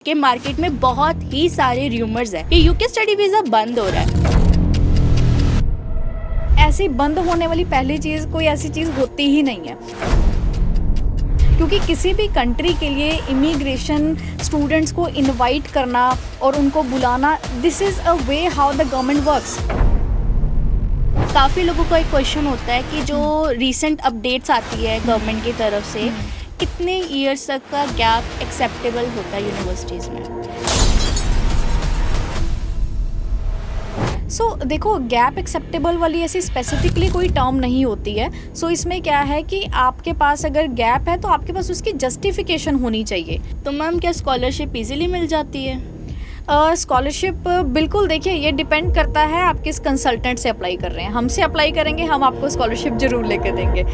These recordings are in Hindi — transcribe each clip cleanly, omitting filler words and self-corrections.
कि मार्केट में बहुत ही सारे रूमर्स है कि यूके स्टडी वीजा बंद हो रहा है। ऐसी बंद होने वाली पहली चीज़ कोई ऐसी चीज़ होती ही नहीं है, क्योंकि किसी भी कंट्री के लिए इमिग्रेशन स्टूडेंट्स को इनवाइट करना और उनको बुलाना, this is a way how the government works. काफ़ी लोगों का एक क्वेश्चन होता है कि जो रीसेंट अपडेट्स आती है गवर्नमेंट की तरफ से, कितने ईयर्स तक का गैप एक्सेप्टेबल होता है यूनिवर्सिटीज़ में। देखो, गैप एक्सेप्टेबल वाली ऐसी स्पेसिफिकली कोई टर्म नहीं होती है। इसमें क्या है कि आपके पास अगर गैप है तो आपके पास उसकी जस्टिफिकेशन होनी चाहिए। तो मैम, क्या स्कॉलरशिप इजीली मिल जाती है? स्कॉलरशिप बिल्कुल, देखिए ये डिपेंड करता है आप किस कंसल्टेंट से अप्लाई कर रहे हैं। हमसे अप्लाई करेंगे, हम आपको स्कॉलरशिप ज़रूर लेके देंगे।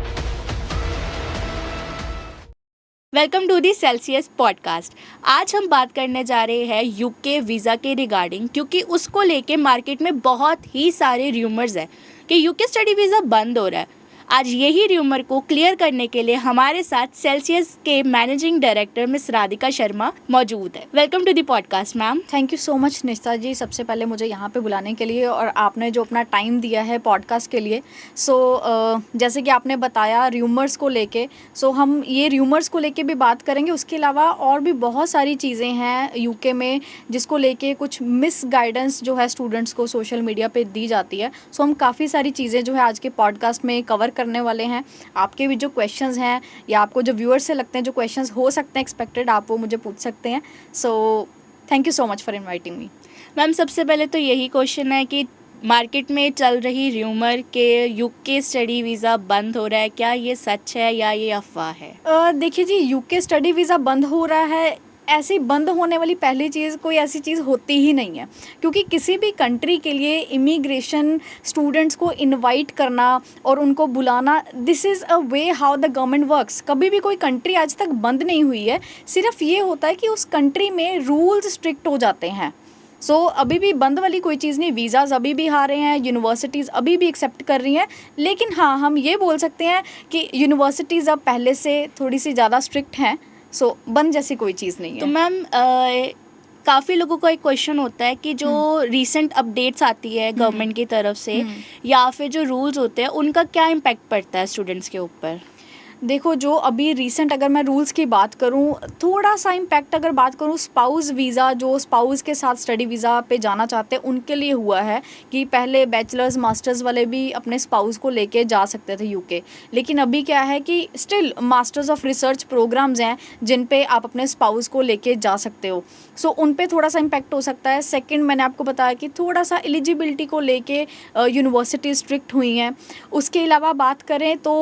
Welcome to the Celsius podcast. आज हम बात करने जा रहे हैं यूके वीज़ा के रिगार्डिंग, क्योंकि उसको लेके मार्केट में बहुत ही सारे रूमर्स है कि यूके स्टडी वीज़ा बंद हो रहा है। आज यही रूमर को क्लियर करने के लिए हमारे साथ सेल्सियस के managing director miss Radhika Sharma मौजूद है। Welcome to the podcast ma'am. Thank you so much Nishtha ji, सबसे पहले मुझे यहाँ पे बुलाने के लिए और आपने जो अपना टाइम दिया है पॉडकास्ट के लिए। जैसे कि आपने बताया रूमर्स को लेके, हम ये रूमर्स को लेके भी बात करेंगे। उसके अलावा और भी बहुत सारी चीज़ें हैं यूके में जिसको लेके कुछ मिस गाइडेंस जो है स्टूडेंट्स को सोशल मीडिया पे दी जाती है। हम काफ़ी सारी चीज़ें जो है आज के पॉडकास्ट में कवर करने वाले हैं। आपके भी जो क्वेश्चंस हैं या आपको जो व्यूअर्स से लगते हैं जो क्वेश्चंस हो सकते हैं एक्सपेक्टेड, आप वो मुझे पूछ सकते हैं। Thank you so much for inviting me. Ma'am, सबसे पहले तो यही क्वेश्चन है कि मार्केट में चल रही र्यूमर के यूके स्टडी वीज़ा बंद हो रहा है, क्या ये सच है या ये अफवाह है? देखिए जी, यूके स्टडी वीज़ा बंद हो रहा है, ऐसी बंद होने वाली पहली चीज़ कोई ऐसी चीज़ होती ही नहीं है, क्योंकि किसी भी कंट्री के लिए इमिग्रेशन स्टूडेंट्स को इनवाइट करना और उनको बुलाना, this is a way how the government works. कभी भी कोई कंट्री आज तक बंद नहीं हुई है। सिर्फ ये होता है कि उस कंट्री में रूल्स स्ट्रिक्ट हो जाते हैं। अभी भी बंद वाली कोई चीज़ नहीं। वीज़ाज़ अभी भी आ रहे हैं, यूनिवर्सिटीज़ अभी भी एक्सेप्ट कर रही हैं। लेकिन हाँ, हम ये बोल सकते हैं कि यूनिवर्सिटीज़ अब पहले से थोड़ी सी ज़्यादा स्ट्रिक्ट हैं। बंद जैसी कोई चीज़ नहीं है। तो मैम, काफ़ी लोगों का एक क्वेश्चन होता है कि जो रीसेंट अपडेट्स आती है गवर्नमेंट की तरफ से या फिर जो रूल्स होते हैं, उनका क्या इम्पैक्ट पड़ता है स्टूडेंट्स के ऊपर? देखो, जो अभी रीसेंट अगर मैं रूल्स की बात करूं, थोड़ा सा इम्पैक्ट अगर बात करूं, स्पाउस वीज़ा, जो स्पाउस के साथ स्टडी वीज़ा पे जाना चाहते हैं उनके लिए हुआ है कि पहले बैचलर्स मास्टर्स वाले भी अपने स्पाउस को लेके जा सकते थे यूके। लेकिन अभी क्या है कि still masters of research programs हैं जिन पे आप अपने स्पाउस को लेके जा सकते हो। उन पे थोड़ा सा इम्पैक्ट हो सकता है। सेकेंड, मैंने आपको बताया कि थोड़ा सा एलिजिबिलिटी को लेके यूनिवर्सिटी स्ट्रिक्ट हुई हैं। उसके अलावा बात करें तो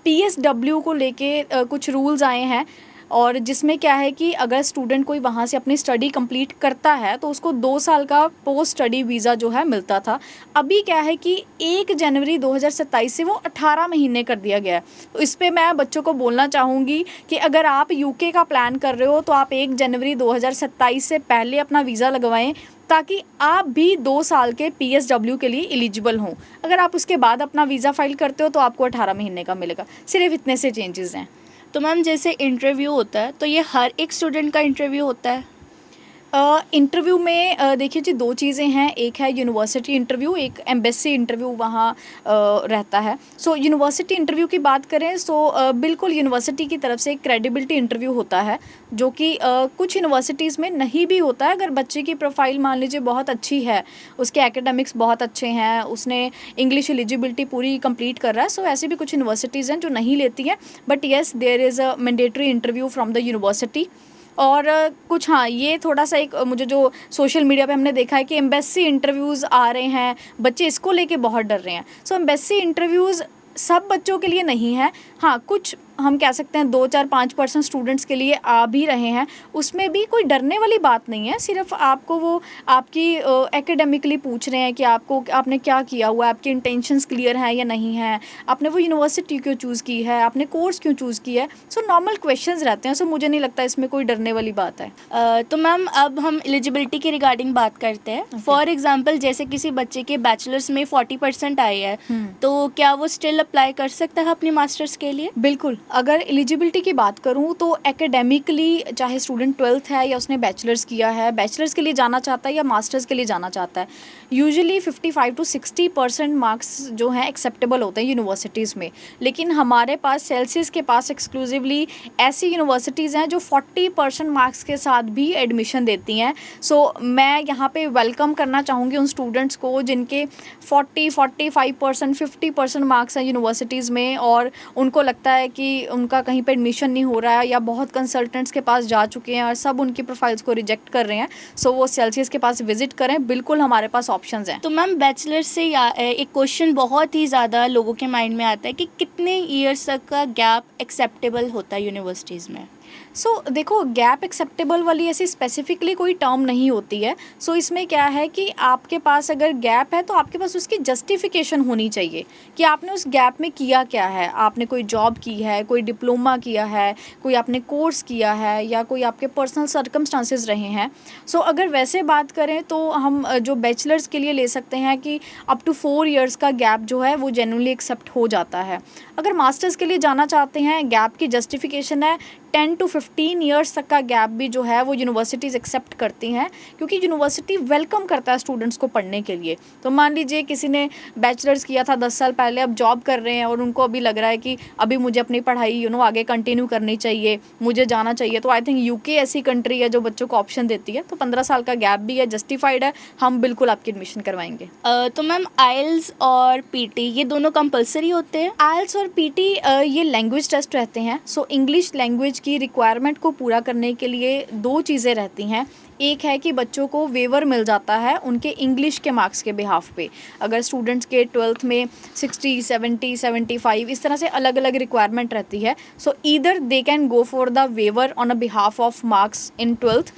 PSW को लेके कुछ रूल्स आए हैं, और जिसमें क्या है कि अगर स्टूडेंट कोई वहाँ से अपनी स्टडी कंप्लीट करता है तो उसको 2 साल का पोस्ट स्टडी वीज़ा जो है मिलता था। अभी क्या है कि 1 जनवरी 2027 से वो 18 महीने कर दिया गया है। तो इस पे मैं बच्चों को बोलना चाहूँगी कि अगर आप यूके का प्लान कर रहे हो तो आप 1 जनवरी 2027 से पहले अपना वीज़ा लगवाएं, ताकि आप भी 2 साल के PSW के लिए एलिजिबल हों। अगर आप उसके बाद अपना वीज़ा फाइल करते हो तो आपको 18 महीने का मिलेगा। सिर्फ इतने से चेंजेस हैं। तो मैम, जैसे इंटरव्यू होता है तो ये हर एक स्टूडेंट का इंटरव्यू होता है? इंटरव्यू में देखिए जी, 2 चीज़ें हैं। एक है यूनिवर्सिटी इंटरव्यू, एक एम्बेसी इंटरव्यू वहाँ रहता है। यूनिवर्सिटी इंटरव्यू की बात करें बिल्कुल यूनिवर्सिटी की तरफ से एक क्रेडिबिलिटी इंटरव्यू होता है, जो कि कुछ यूनिवर्सिटीज़ में नहीं भी होता है। अगर बच्चे की प्रोफाइल मान लीजिए बहुत अच्छी है, उसके एकेडमिक्स बहुत अच्छे हैं, उसने इंग्लिश एलिजिबिलिटी पूरी कंप्लीट कर रहा है, ऐसे भी कुछ यूनिवर्सिटीज़ हैं जो नहीं लेती हैं। But yes, there is a mandatory interview from the university. और कुछ, हाँ, ये थोड़ा सा एक मुझे जो सोशल मीडिया पे हमने देखा है कि एम्बेसी इंटरव्यूज़ आ रहे हैं, बच्चे इसको लेके बहुत डर रहे हैं। एम्बेसी इंटरव्यूज़ सब बच्चों के लिए नहीं है। हाँ, कुछ हम कह सकते हैं 2-4-5% स्टूडेंट्स के लिए आ भी रहे हैं। उसमें भी कोई डरने वाली बात नहीं है। सिर्फ आपको वो आपकी एकेडमिकली पूछ रहे हैं कि आपने क्या किया हुआ है, आपके इंटेंशंस क्लियर हैं या नहीं हैं, आपने वो यूनिवर्सिटी क्यों चूज़ की है, आपने कोर्स क्यों चूज़ किया है। नॉर्मल क्वेश्चंस रहते हैं। मुझे नहीं लगता इसमें कोई डरने वाली बात है। तो मैम, अब हम एलिजिबिलिटी के रिगार्डिंग बात करते हैं। फॉर एग्जांपल, जैसे किसी बच्चे के बैचलर्स में 40% आए हैं, तो क्या वो स्टिल अप्लाई कर सकता है अपनी मास्टर्स के के लिए? बिल्कुल, अगर एलिजिबिलिटी की बात करूँ तो एकेडेमिकली चाहे स्टूडेंट 12th है या उसने बैचलर्स किया है, बैचलर्स के लिए जाना चाहता है या मास्टर्स के लिए जाना चाहता है, यूजुअली 55 टू 60% मार्क्स जो हैं एक्सेप्टेबल होते हैं यूनिवर्सिटीज़ में। लेकिन हमारे पास सेल्सियस के पास एक्सक्लूसिवली ऐसी यूनिवर्सिटीज़ हैं जो 40% मार्क्स के साथ भी एडमिशन देती हैं। सो मैं यहाँ पे वेलकम करना चाहूँगी उन स्टूडेंट्स को जिनके 45%, 50% मार्क्स हैं यूनिवर्सिटीज़ में और उनको लगता है कि उनका कहीं पे एडमिशन नहीं हो रहा है या बहुत कंसल्टेंट्स के पास जा चुके हैं और सब उनकी प्रोफाइल्स को रिजेक्ट कर रहे हैं। सो वो सेल्सियस के पास विजिट करें, बिल्कुल हमारे पास ऑप्शंस हैं। तो मैम बैचलर से एक क्वेश्चन बहुत ही ज़्यादा लोगों के माइंड में आता है कि कितने ईयर्स तक का गैप एक्सेप्टेबल होता है यूनिवर्सिटीज़ में? सो देखो, गैप एक्सेप्टेबल वाली ऐसी स्पेसिफिकली कोई टर्म नहीं होती है। सो इसमें क्या है कि आपके पास अगर गैप है तो आपके पास उसकी जस्टिफिकेशन होनी चाहिए कि आपने उस गैप में किया क्या है। आपने कोई जॉब की है, कोई डिप्लोमा किया है, कोई आपने कोर्स किया है या कोई आपके पर्सनल सर्कमस्टांसेस रहे हैं। सो अगर वैसे बात करें तो हम जो बैचलर्स के लिए ले सकते हैं कि अप टू 4 इयर्स का गैप जो है वो जेन्युइनली एक्सेप्ट हो जाता है। अगर मास्टर्स के लिए जाना चाहते हैं, गैप की जस्टिफिकेशन है 10 टू 15 इयर्स तक का गैप भी जो है वो यूनिवर्सिटीज़ एक्सेप्ट करती हैं, क्योंकि यूनिवर्सिटी वेलकम करता है स्टूडेंट्स को पढ़ने के लिए। तो मान लीजिए किसी ने बैचलर्स किया था 10 साल पहले, अब जॉब कर रहे हैं और उनको अभी लग रहा है कि अभी मुझे अपनी पढ़ाई आगे कंटिन्यू करनी चाहिए, मुझे जाना चाहिए। तो आई थिंक यूके ऐसी कंट्री है जो बच्चों को ऑप्शन देती है। तो 15 साल का गैप भी है, जस्टिफाइड है, हम बिल्कुल आपकी एडमिशन करवाएंगे। तो मैम आइल्स और पीटी ये दोनों कंपलसरी होते हैं? आइल्स और पीटी ये लैंग्वेज टेस्ट रहते हैं। सो इंग्लिश लैंग्वेज की रिक्वायरमेंट को पूरा करने के लिए 2 चीज़ें रहती हैं। एक है कि बच्चों को वेवर मिल जाता है उनके इंग्लिश के मार्क्स के बिहाफ पे। अगर स्टूडेंट्स के 12th में 60, 70, 75 इस तरह से अलग अलग रिक्वायरमेंट रहती है। So either they can go for the waiver on a behalf of marks in 12th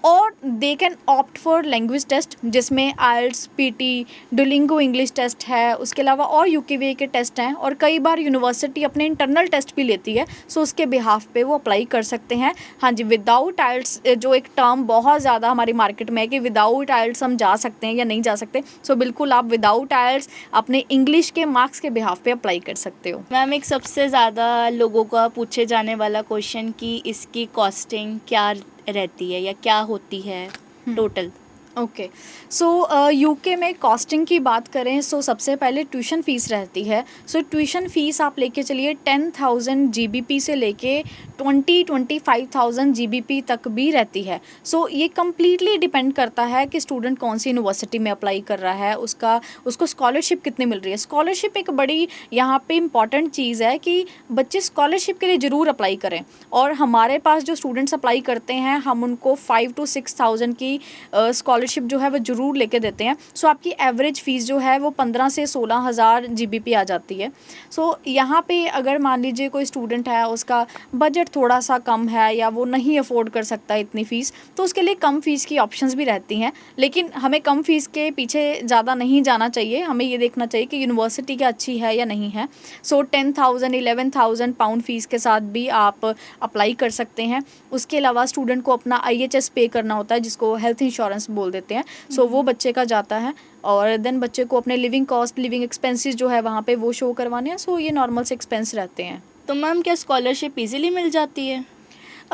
और they can opt for language test, जिसमें IELTS, PTE, Duolingo English test है, उसके अलावा और यूकेवीए के टेस्ट हैं और कई बार यूनिवर्सिटी अपने इंटरनल टेस्ट भी लेती है। सो उसके बिहाफ पे वो अप्लाई कर सकते हैं। हाँ जी, विदाउट आइल्स जो एक टर्म बहुत ज़्यादा हमारी मार्केट में है कि विदाउट आइल्स हम जा सकते हैं या नहीं जा सकते। सो बिल्कुल आप विदाउट आइल्स अपने इंग्लिश के मार्क्स के बिहाफ पे अप्लाई कर सकते हो। मैम एक सबसे ज़्यादा लोगों का पूछे जाने वाला क्वेश्चन कि इसकी कॉस्टिंग क्या रहती है या क्या होती है टोटल? ओके, सो यूके में कॉस्टिंग की बात करें सो सबसे पहले ट्यूशन फ़ीस रहती है। सो ट्यूशन फ़ीस आप लेके चलिए 10,000 जीबीपी से लेके 25,000 जीबीपी तक भी रहती है। सो ये कम्प्लीटली डिपेंड करता है कि स्टूडेंट कौन सी यूनिवर्सिटी में अप्लाई कर रहा है, उसको स्कॉलरशिप कितनी मिल रही है। स्कॉलरशिप एक बड़ी यहाँ पे इम्पॉर्टेंट चीज़ है कि बच्चे स्कॉलरशिप के लिए ज़रूर अप्लाई करें। और हमारे पास जो स्टूडेंट्स अप्लाई करते हैं हम उनको 5 to 6,000 की स्कॉलरशिप जो है वो ज़रूर लेके देते हैं। सो आपकी एवरेज फ़ीस जो है वो 15 से 16,000 जीबीपी आ जाती है। सो यहाँ पे अगर मान लीजिए कोई स्टूडेंट है उसका बजट थोड़ा सा कम है या वो नहीं अफोर्ड कर सकता इतनी फ़ीस, तो उसके लिए कम फ़ीस की ऑप्शंस भी रहती हैं। लेकिन हमें कम फ़ीस के पीछे ज़्यादा नहीं जाना चाहिए, हमें ये देखना चाहिए कि यूनिवर्सिटी क्या अच्छी है या नहीं है। सो 10,000 11,000 पाउंड फ़ीस के साथ भी आप अप्लाई कर सकते हैं। उसके अलावा स्टूडेंट को अपना IHS पे करना होता है, जिसको हेल्थ इंश्योरेंस बोल देते हैं। सो वो बच्चे का जाता है और देन बच्चे को अपने लिविंग कॉस्ट, लिविंग एक्सपेंसेस जो है वहाँ पे वो शो करवाने हैं। सो ये नॉर्मल से एक्सपेंस रहते हैं। तो मैम क्या स्कॉलरशिप इजीली मिल जाती है?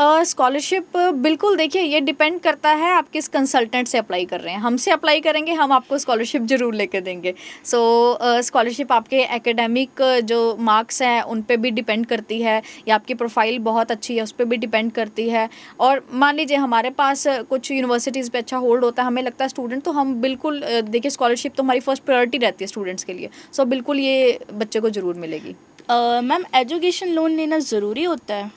स्कॉलरशिप बिल्कुल, देखिए ये डिपेंड करता है आप किस कंसल्टेंट से अप्लाई कर रहे हैं। हमसे अप्लाई करेंगे हम आपको स्कॉलरशिप ज़रूर लेके देंगे। सो स्कॉलरशिप आपके एकेडमिक जो मार्क्स हैं उन पे भी डिपेंड करती है या आपकी प्रोफाइल बहुत अच्छी है उस पर भी डिपेंड करती है। और मान लीजिए हमारे पास कुछ यूनिवर्सिटीज़ पे अच्छा होल्ड होता है, हमें लगता है स्टूडेंट, तो हम बिल्कुल देखिए स्कॉलरशिप तो हमारी फर्स्ट प्रायोरिटी रहती है स्टूडेंट्स के लिए। सो बिल्कुल ये बच्चे को ज़रूर मिलेगी। मैम एजुकेशन लोन लेना ज़रूरी होता है?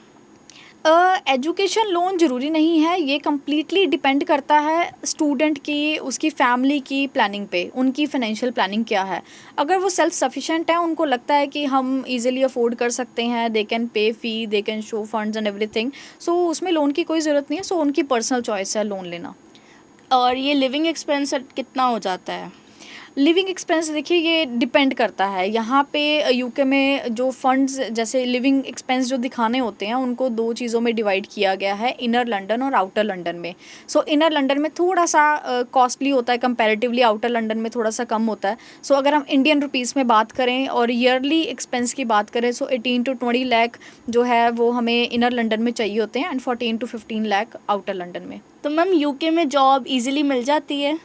एजुकेशन लोन ज़रूरी नहीं है, ये कम्प्लीटली डिपेंड करता है स्टूडेंट की, उसकी फैमिली की प्लानिंग पे, उनकी फाइनेंशियल प्लानिंग क्या है। अगर वो सेल्फ सफिशेंट है, उनको लगता है कि हम इजीली अफोर्ड कर सकते हैं, they can pay fee, they can show funds and everything, so उसमें लोन की कोई ज़रूरत नहीं है। सो उनकी पर्सनल चॉइस है लोन लेना। और ये लिविंग एक्सपेंस कितना हो जाता है? लिविंग एक्सपेंस देखिए ये डिपेंड करता है। यहाँ पे यूके में जो फंड्स जैसे लिविंग एक्सपेंस जो दिखाने होते हैं उनको दो चीज़ों में डिवाइड किया गया है, इनर लंदन और आउटर लंदन में। सो इनर लंदन में थोड़ा सा कॉस्टली होता है कंपैरेटिवली, आउटर लंदन में थोड़ा सा कम होता है। सो अगर हम इंडियन रुपीज़ में बात करें और ईयरली एक्सपेंस की बात करें, सो 18 to 20 लाख जो है वो हमें इनर लंदन में चाहिए होते हैं and 14 to 15 lakh outer London में। तो मैम यूके में जॉब इजीली मिल जाती है?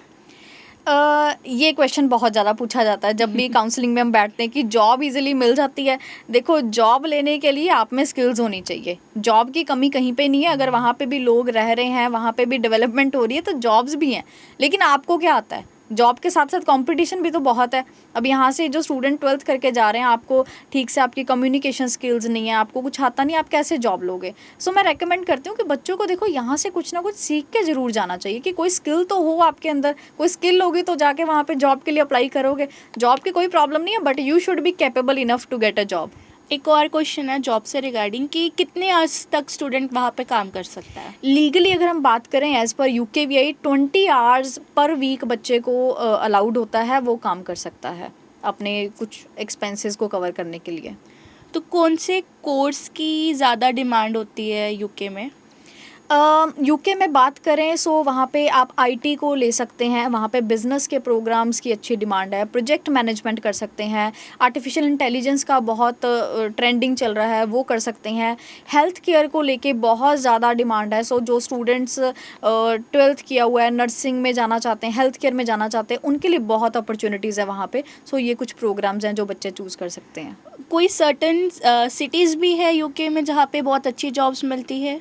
ये क्वेश्चन बहुत ज़्यादा पूछा जाता है जब भी काउंसलिंग में हम बैठते हैं कि जॉब इजीली मिल जाती है। देखो, जॉब लेने के लिए आप में स्किल्स होनी चाहिए। जॉब की कमी कहीं पे नहीं है, अगर वहाँ पे भी लोग रह रहे हैं, वहाँ पे भी डेवलपमेंट हो रही है तो जॉब्स भी हैं। लेकिन आपको क्या आता है? जॉब के साथ साथ कंपटीशन भी तो बहुत है। अब यहाँ से जो स्टूडेंट 12th करके जा रहे हैं, आपको ठीक से आपकी कम्युनिकेशन स्किल्स नहीं है, आपको कुछ आता नहीं, आप कैसे जॉब लोगे? सो मैं रेकमेंड करती हूँ कि बच्चों को देखो यहाँ से कुछ ना कुछ सीख के ज़रूर जाना चाहिए कि कोई स्किल तो हो आपके अंदर। कोई स्किल होगी तो जाके वहाँ पे जॉब के लिए अप्लाई करोगे। जॉब की कोई प्रॉब्लम नहीं है, but you should be capable enough to get a job. एक और क्वेश्चन है जॉब से रिगार्डिंग कि कितने आवर्स तक स्टूडेंट वहाँ पे काम कर सकता है? लीगली अगर हम बात करें as per यूकेवीआई 20 hours per week बच्चे को अलाउड होता है, वो काम कर सकता है अपने कुछ एक्सपेंसेस को कवर करने के लिए। तो कौन से कोर्स की ज़्यादा डिमांड होती है यूके में? यूके में बात करें सो वहाँ पे आप आईटी को ले सकते हैं, वहाँ पे बिज़नेस के प्रोग्राम्स की अच्छी डिमांड है, प्रोजेक्ट मैनेजमेंट कर सकते हैं, आर्टिफिशियल इंटेलिजेंस का बहुत ट्रेंडिंग चल रहा है, वो कर सकते हैं। हेल्थ केयर को लेके बहुत ज़्यादा डिमांड है। सो जो स्टूडेंट्स 12th किया हुआ है, नर्सिंग में जाना चाहते हैं, हेल्थ केयर में जाना चाहते हैं, उनके लिए बहुत अपॉर्चुनिटीज़ है वहाँ पे। सो ये कुछ प्रोग्राम्स हैं जो बच्चे चूज़ कर सकते हैं। कोई सर्टन सिटीज़ भी है यूके में जहाँ पे बहुत अच्छी जॉब्स मिलती है?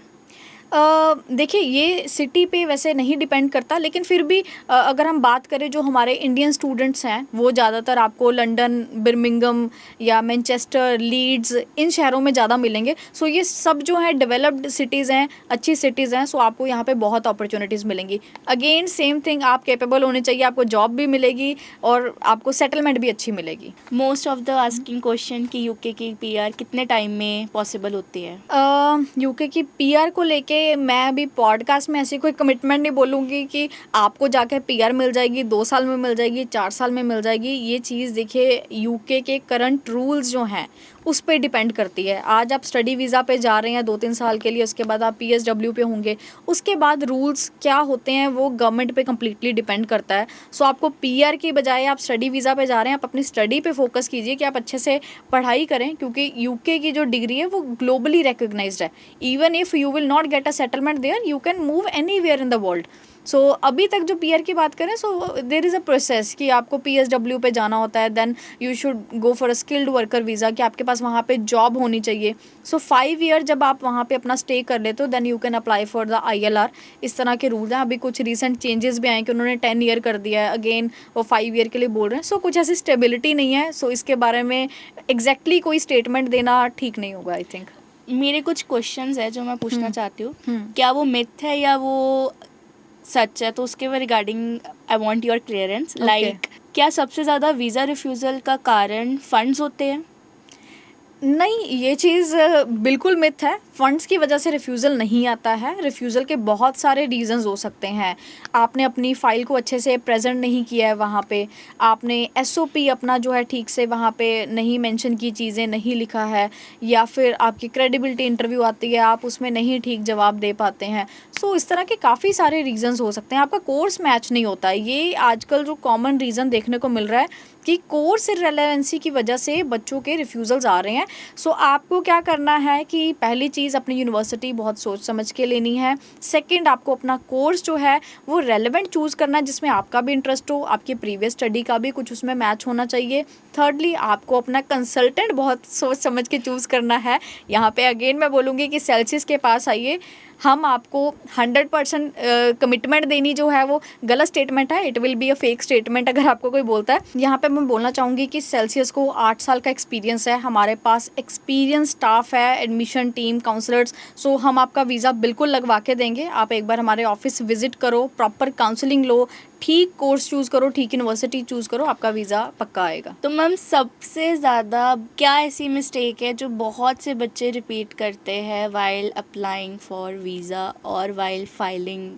देखिए, ये सिटी पे वैसे नहीं डिपेंड करता, लेकिन फिर भी अगर हम बात करें जो हमारे इंडियन स्टूडेंट्स हैं वो ज़्यादातर आपको लंदन, बर्मिंघम या मैनचेस्टर, लीड्स इन शहरों में ज़्यादा मिलेंगे। सो ये सब जो है डेवलप्ड सिटीज़ हैं, अच्छी सिटीज़ हैं, सो आपको यहाँ पे बहुत अपॉर्चुनिटीज़ मिलेंगी। अगेन सेम थिंग, आप कैपेबल होने चाहिए, आपको जॉब भी मिलेगी और आपको सेटलमेंट भी अच्छी मिलेगी। Most of the asking question कि यूके की पीआर कितने टाइम में पॉसिबल होती है? यूके की पीआर को लेके मैं अभी पॉडकास्ट में ऐसी कोई कमिटमेंट नहीं बोलूँगी कि आपको जाके पीआर मिल जाएगी, 2 साल में मिल जाएगी, 4 साल में मिल जाएगी। ये चीज़ देखिए यूके के करंट रूल्स जो हैं उस पे डिपेंड करती है। आज आप स्टडी वीज़ा पे जा रहे हैं 2-3 साल के लिए, उसके बाद आप पीएसडब्ल्यू पे होंगे, उसके बाद रूल्स क्या होते हैं वो गवर्नमेंट पे कम्प्लीटली डिपेंड करता है। सो आपको पीआर की बजाय आप स्टडी वीज़ा पे जा रहे हैं, आप अपनी स्टडी पे फोकस कीजिए कि आप अच्छे से पढ़ाई करें, क्योंकि यूके की जो डिग्री है वो ग्लोबली रिकग्नाइज्ड है। Even if you will not get a settlement there, you can move anywhere in the world. So अभी तक जो पीआर की बात करें, so there is a process कि आपको पीएसडब्ल्यू पे जाना होता है, then you should go for a skilled worker visa कि आपके पास वहाँ पे जॉब होनी चाहिए। सो 5 ईयर जब आप वहाँ पे अपना स्टे कर लेते हो, then you can apply for the ILR। इस तरह के रूल हैं। अभी कुछ रिसेंट चेंजेस भी आए कि उन्होंने 10 ईयर कर दिया है, अगेन वो 5 ईयर के लिए बोल रहे हैं। सो कुछ ऐसी स्टेबिलिटी नहीं है, सो इसके बारे में एग्जैक्टली कोई स्टेटमेंट देना ठीक नहीं होगा, आई थिंक। मेरे कुछ क्वेश्चंस है जो मैं पूछना चाहती हूँ। हम्म। क्या वो मिथ है या वो सच है? तो उसके regarding I want your clearance. Like क्या सबसे ज़्यादा वीज़ा रिफ्यूज़ल का कारण फंड्स होते हैं? नहीं, ये चीज़ बिल्कुल मिथ है। फ़ंड्स की वजह से रिफ्यूज़ल नहीं आता है। रिफ्यूज़ल के बहुत सारे रीज़न्स हो सकते हैं। आपने अपनी फ़ाइल को अच्छे से प्रेजेंट नहीं किया है वहाँ पे, आपने एसओपी अपना जो है ठीक से वहाँ पे नहीं मेंशन की, चीज़ें नहीं लिखा है, या फिर आपकी क्रेडिबिलिटी इंटरव्यू आती है, आप उसमें नहीं ठीक जवाब दे पाते हैं। सो इस तरह के काफ़ी सारे रीज़न्स हो सकते हैं। आपका कोर्स मैच नहीं होता है, ये आजकल जो कॉमन रीज़न देखने को मिल रहा है कि कोर्स इर्रेलेवेंसी की वजह से बच्चों के रिफ्यूज़ल्स आ रहे हैं। सो आपको क्या करना है कि पहली चीज़ अपनी यूनिवर्सिटी बहुत सोच समझ के लेनी है। सेकंड, आपको अपना कोर्स जो है वो रेलेवेंट चूज़ करना है, जिसमें आपका भी इंटरेस्ट हो, आपकी प्रीवियस स्टडी का भी कुछ उसमें मैच होना चाहिए। थर्डली, आपको अपना कंसल्टेंट बहुत सोच समझ के चूज़ करना है। यहाँ पे अगेन मैं बोलूँगी कि सेल्सियस के पास आइए, हम आपको 100% कमिटमेंट देनी जो है वो गलत स्टेटमेंट है। It will be a fake statement अगर आपको कोई बोलता है। यहाँ पे मैं बोलना चाहूँगी कि सेल्सियस को 8 साल का एक्सपीरियंस है, हमारे पास एक्सपीरियंस स्टाफ है, एडमिशन टीम, काउंसलर्स। सो हम आपका वीज़ा बिल्कुल लगवा के देंगे। आप एक बार हमारे ऑफिस विजिट करो, प्रॉपर काउंसलिंग लो, ठीक कोर्स चूज़ करो, ठीक यूनिवर्सिटी चूज़ करो, आपका वीज़ा पक्का आएगा। तो मैम सबसे ज़्यादा क्या ऐसी मिस्टेक है जो बहुत से बच्चे रिपीट करते हैं वाइल अप्लाइंग फॉर वीज़ा और वाइल फाइलिंग?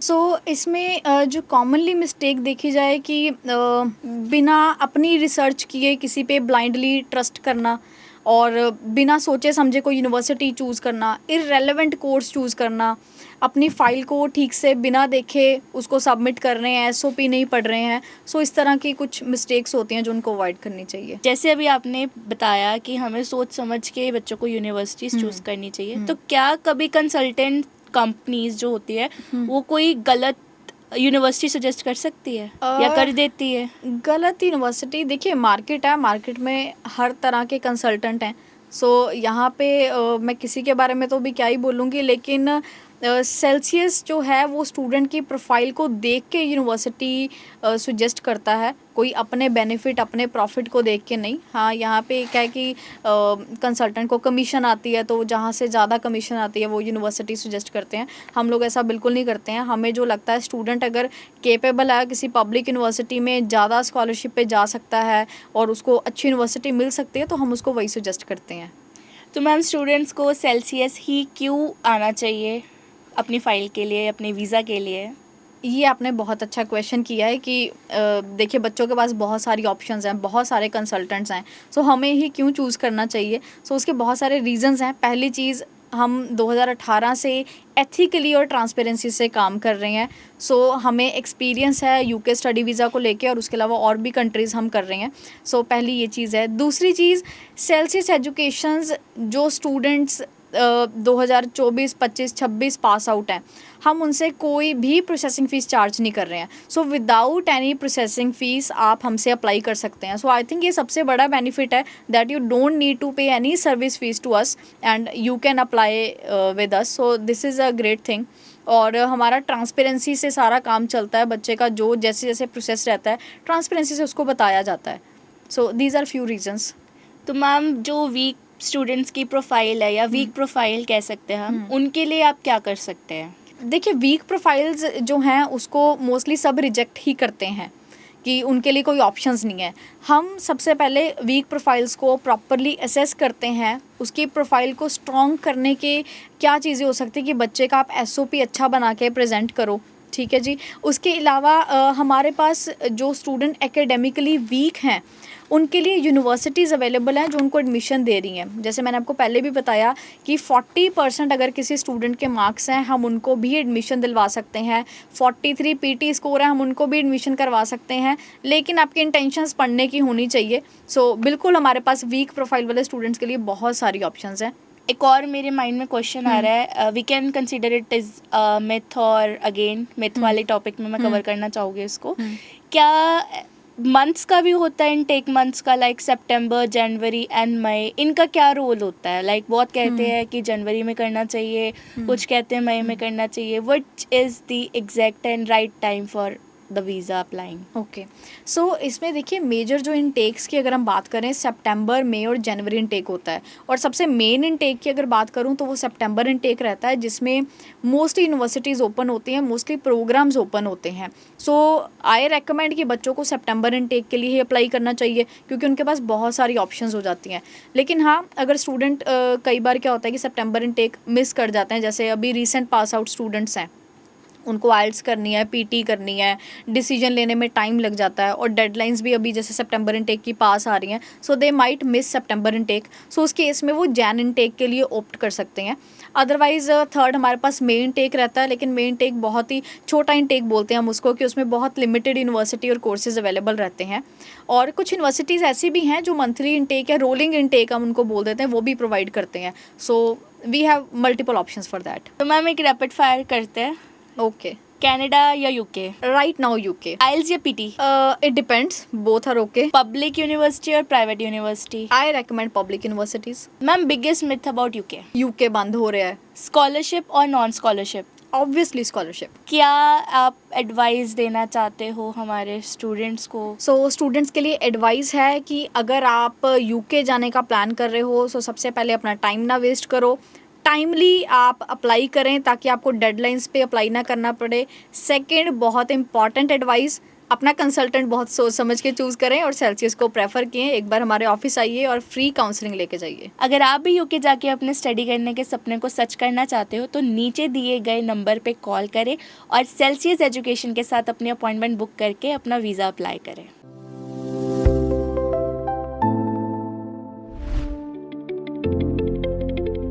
इसमें जो कॉमनली मिस्टेक देखी जाए कि बिना अपनी रिसर्च किए किसी पे ब्लाइंडली ट्रस्ट करना और बिना सोचे समझे कोई यूनिवर्सिटी चूज़ करना, इररेलेवेंट कोर्स चूज़ करना, अपनी फ़ाइल को ठीक से बिना देखे उसको सबमिट कर रहे हैं, एसओपी नहीं पढ़ रहे हैं। इस तरह की कुछ मिस्टेक्स होती हैं जो उनको अवॉइड करनी चाहिए। जैसे अभी आपने बताया कि हमें सोच समझ के बच्चों को यूनिवर्सिटीज़ चूज़ करनी चाहिए, तो क्या कभी कंसल्टेंट कंपनीज जो होती है वो कोई गलत यूनिवर्सिटी सजेस्ट कर सकती है या कर देती है? गलत यूनिवर्सिटी, देखिए मार्केट है, मार्केट में हर तरह के कंसल्टेंट हैं। यहाँ पे मैं किसी के बारे में तो भी क्या ही बोलूँगी, लेकिन सेल्सियस जो है वो स्टूडेंट की प्रोफाइल को देख के यूनिवर्सिटी सुजेस्ट करता है, कोई अपने बेनिफिट अपने प्रॉफिट को देख के नहीं। हाँ, यहाँ पे क्या है कि कंसल्टेंट को कमीशन आती है, तो जहाँ से ज़्यादा कमीशन आती है वो यूनिवर्सिटी सुजेस्ट करते हैं। हम लोग ऐसा बिल्कुल नहीं करते हैं। हमें जो लगता है स्टूडेंट अगर केपेबल है, किसी पब्लिक यूनिवर्सिटी में ज़्यादा स्कॉलरशिप पे जा सकता है और उसको अच्छी यूनिवर्सिटी मिल सकती है, तो हम उसको वही सुजेस्ट करते हैं। तो मैम स्टूडेंट्स को सेल्सियस ही क्यों आना चाहिए अपनी फ़ाइल के लिए, अपने वीज़ा के लिए? ये आपने बहुत अच्छा क्वेश्चन किया है कि देखिए बच्चों के पास बहुत सारी ऑप्शंस हैं, बहुत सारे कंसल्टेंट्स हैं, हमें ही क्यों चूज़ करना चाहिए। उसके बहुत सारे रीज़न्स हैं। पहली चीज़, हम 2018 से एथिकली और ट्रांसपेरेंसी से काम कर रहे हैं। हमें एक्सपीरियंस है यूके स्टडी वीज़ा को लेके, और उसके अलावा और भी कंट्रीज़ हम कर रहे हैं। पहली ये चीज़ है। दूसरी चीज़, सेल्सियस एजुकेशंस जो स्टूडेंट्स 2024, 25, 26 पास आउट हैं, हम उनसे कोई भी प्रोसेसिंग फ़ीस चार्ज नहीं कर रहे हैं। विदाउट एनी प्रोसेसिंग फ़ीस आप हमसे अप्लाई कर सकते हैं। आई थिंक ये सबसे बड़ा बेनिफिट है, that you don't need to pay any service fees to us and you can apply with us. This is a great thing. और हमारा ट्रांसपेरेंसी से सारा काम चलता है। बच्चे का जो जैसे जैसे प्रोसेस रहता है, ट्रांसपेरेंसी से उसको बताया जाता है। These are few reasons. तो मैम जो वीक स्टूडेंट्स की प्रोफाइल है या वीक प्रोफाइल कह सकते हैं हम, उनके लिए आप क्या कर सकते हैं? देखिए, वीक प्रोफाइल्स जो हैं उसको मोस्टली सब रिजेक्ट ही करते हैं कि उनके लिए कोई ऑप्शंस नहीं है। हम सबसे पहले वीक प्रोफाइल्स को प्रॉपरली असेस करते हैं, उसकी प्रोफाइल को स्ट्रॉन्ग करने के क्या चीज़ें हो सकती है कि बच्चे का आप एसओपी अच्छा बना के प्रेजेंट करो, ठीक है जी। उसके अलावा हमारे पास जो स्टूडेंट एकेडमिकली वीक हैं उनके लिए यूनिवर्सिटीज़ अवेलेबल हैं जो उनको एडमिशन दे रही हैं। जैसे मैंने आपको पहले भी बताया कि 40% अगर किसी स्टूडेंट के मार्क्स हैं, हम उनको भी एडमिशन दिलवा सकते हैं। 43 पीटी स्कोर है, हम उनको भी एडमिशन करवा सकते हैं, लेकिन आपकी इंटेंशंस पढ़ने की होनी चाहिए। बिल्कुल हमारे पास वीक प्रोफाइल वाले स्टूडेंट्स के लिए बहुत सारी ऑप्शंस हैं। एक और मेरे माइंड में क्वेश्चन आ रहा है, we can consider it is myth, और अगेन मिथ वाले टॉपिक में मैं कवर करना चाहूँगी इसको। क्या मंथ्स का भी होता है इनटेक, मंथ्स का, लाइक सितंबर, जनवरी एंड मई, इनका क्या रोल होता है? लाइक बहुत कहते हैं कि जनवरी में करना चाहिए, कुछ कहते हैं मई में करना चाहिए। Which is the exact and right time for the visa applying? Okay, इसमें देखिए मेजर जो इनटेक्स की अगर हम बात करें, सितंबर, मई और जनवरी इनटेक होता है। और सबसे मेन इनटेक की अगर बात करूं तो वो सितंबर इनटेक रहता है, जिसमें मोस्टली यूनिवर्सिटीज़ ओपन होती हैं, मोस्टली प्रोग्राम्स ओपन होते हैं। आई रेकमेंड कि बच्चों को सितंबर इनटेक के लिए ही अप्लाई करना चाहिए, क्योंकि उनके पास बहुत सारी ऑप्शंस हो जाती हैं। लेकिन हाँ, अगर स्टूडेंट कई बार क्या होता है कि सितंबर इनटेक मिस कर जाते हैं, जैसे अभी रिसेंट पास आउट स्टूडेंट्स हैं, उनको आइल्स करनी है, पीटी करनी है, डिसीजन लेने में टाइम लग जाता है, और डेडलाइंस भी अभी जैसे सितंबर इनटेक की पास आ रही हैं, they might miss September intake. उस केस में वो जैन इनटेक के लिए ऑप्ट कर सकते हैं। अदरवाइज़ थर्ड हमारे पास मे इनटेक रहता है, लेकिन मे इनटेक बहुत ही छोटा इनटेक बोलते हैं हम उसको, कि उसमें बहुत लिमिटेड यूनिवर्सिटी और कोर्सेज अवेलेबल रहते हैं। और कुछ यूनिवर्सिटीज़ ऐसी भी हैं जो मंथली इनटेक या रोलिंग इनटेक हम उनको बोल देते हैं, वो भी प्रोवाइड करते हैं। We have multiple options for that. तो मैम एक रैपिड फायर करते हैं। ओके। कनाडा या UK? Right now UK. IELTS या PT? It depends, both are okay. Public university और private university? I recommend public universities. Ma'am biggest myth about UK? UK बंद हो रहा है। स्कॉलरशिप और नॉन स्कॉलरशिप? Obviously scholarship. क्या आप एडवाइस देना चाहते हो हमारे स्टूडेंट्स को? स्टूडेंट्स के लिए एडवाइस है कि अगर आप यूके जाने का प्लान कर रहे हो, सबसे पहले अपना टाइम ना वेस्ट करो, टाइमली आप अप्लाई करें ताकि आपको डेडलाइंस पे अप्लाई ना करना पड़े। सेकंड, बहुत इंपॉर्टेंट एडवाइस, अपना कंसल्टेंट बहुत सोच समझ के चूज़ करें और सेल्सियस को प्रेफर किए। एक बार हमारे ऑफिस आइए और फ्री काउंसलिंग लेके जाइए। अगर आप भी यूके जाके अपने स्टडी करने के सपने को सच करना चाहते हो तो नीचे दिए गए नंबर पे कॉल करें और सेल्सियस एजुकेशन के साथ अपनी अपॉइंटमेंट बुक करके अपना वीज़ा अप्लाई करें।